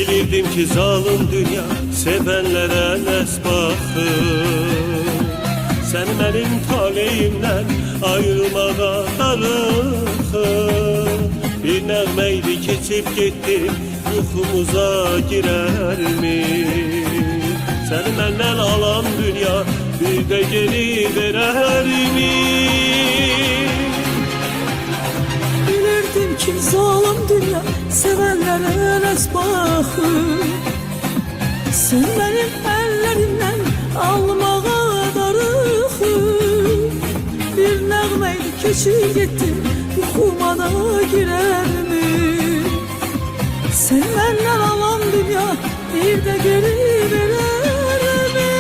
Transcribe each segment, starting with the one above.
Bilirdim ki zalim dünya sevenlere nes bakır. Sen benim taleyimden ayrılmağa darıxır. Bir nəğməydi keçip gitti, yuxumuza girer mi? Seni benden alan dünya bir de geri verer mi? Bilirdim ki zalim dünya sevenlere nes bakır. Sen benim ellerimden almağa darıxır. Bir nəğməydi keçir gitti, yuxuma da girer mi? Sen benden alan dünya bir de geri verer mi?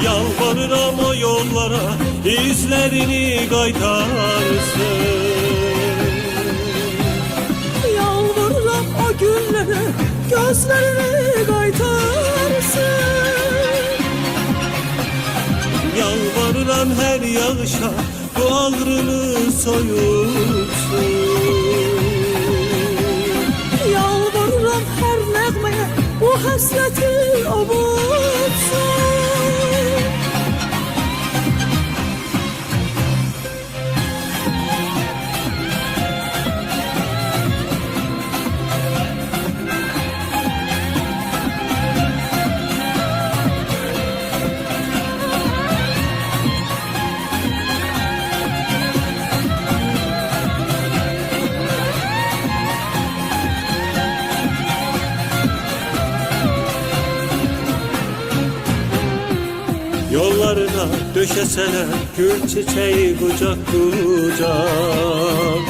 Yalvarıram o yollara, izlerini qaytarsın. Yalvarıram o günlere, gözlerini qaytarsın. Yalvarıram her yağışa, bu ağrını soyutsun. Yalvarıram her nəğməyə, bu həsrəti avutsun. Yollarına döşeseler gül çiçeği kucak kucak.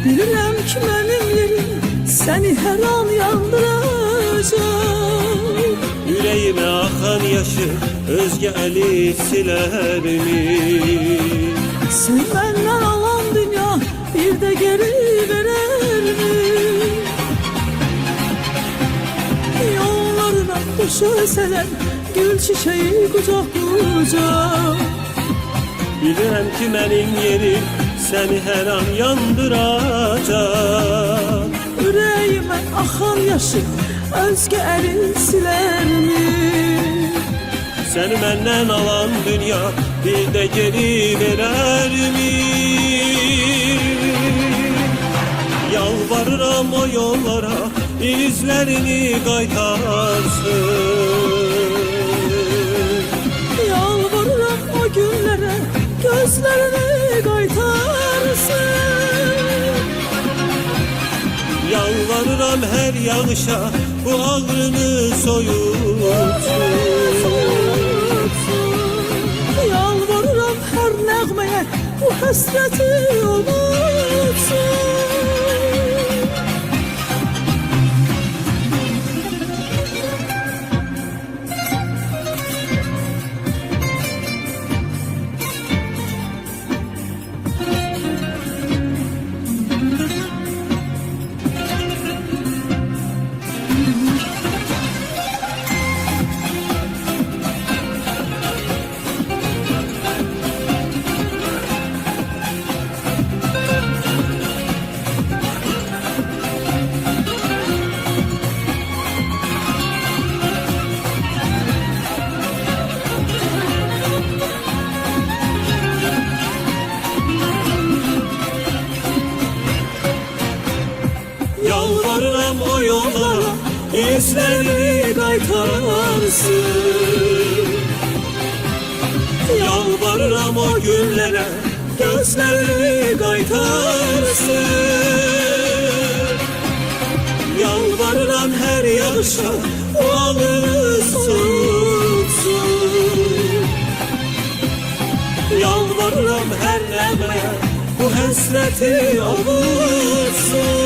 Bilirəm ki mənim yerim səni hər an yandıracaq. Yüreğime akan yaşı özge eli siler mi? Sen benden alan dünya bir de geri verer mi? Yollarına döşeseler gül çiçeği kucak kucak. Bilirəm ki benim yerim seni her an yandıracak. Yüreğime akan yaşı özge elin siler mi? Seni benden alan dünya bir de geri verer mi? Yalvarıram o yollara, izlerini qaytarsın. Yalvarıram o günlere, gözlerini qaytarsın. Yalvarıram her yağışa, bu ağrını soyutsun. Yalvarıram her nəğməyə, bu həsrəti unutsun. Yalvarıram o yollara, izlerini qaytarsın. Yalvarıram o günlere, gözlerini qaytarsın. Yalvarıram her yağışa, o ağrını soğutsun. Yalvarıram her nəğməyə, bu həsrəti avutsun.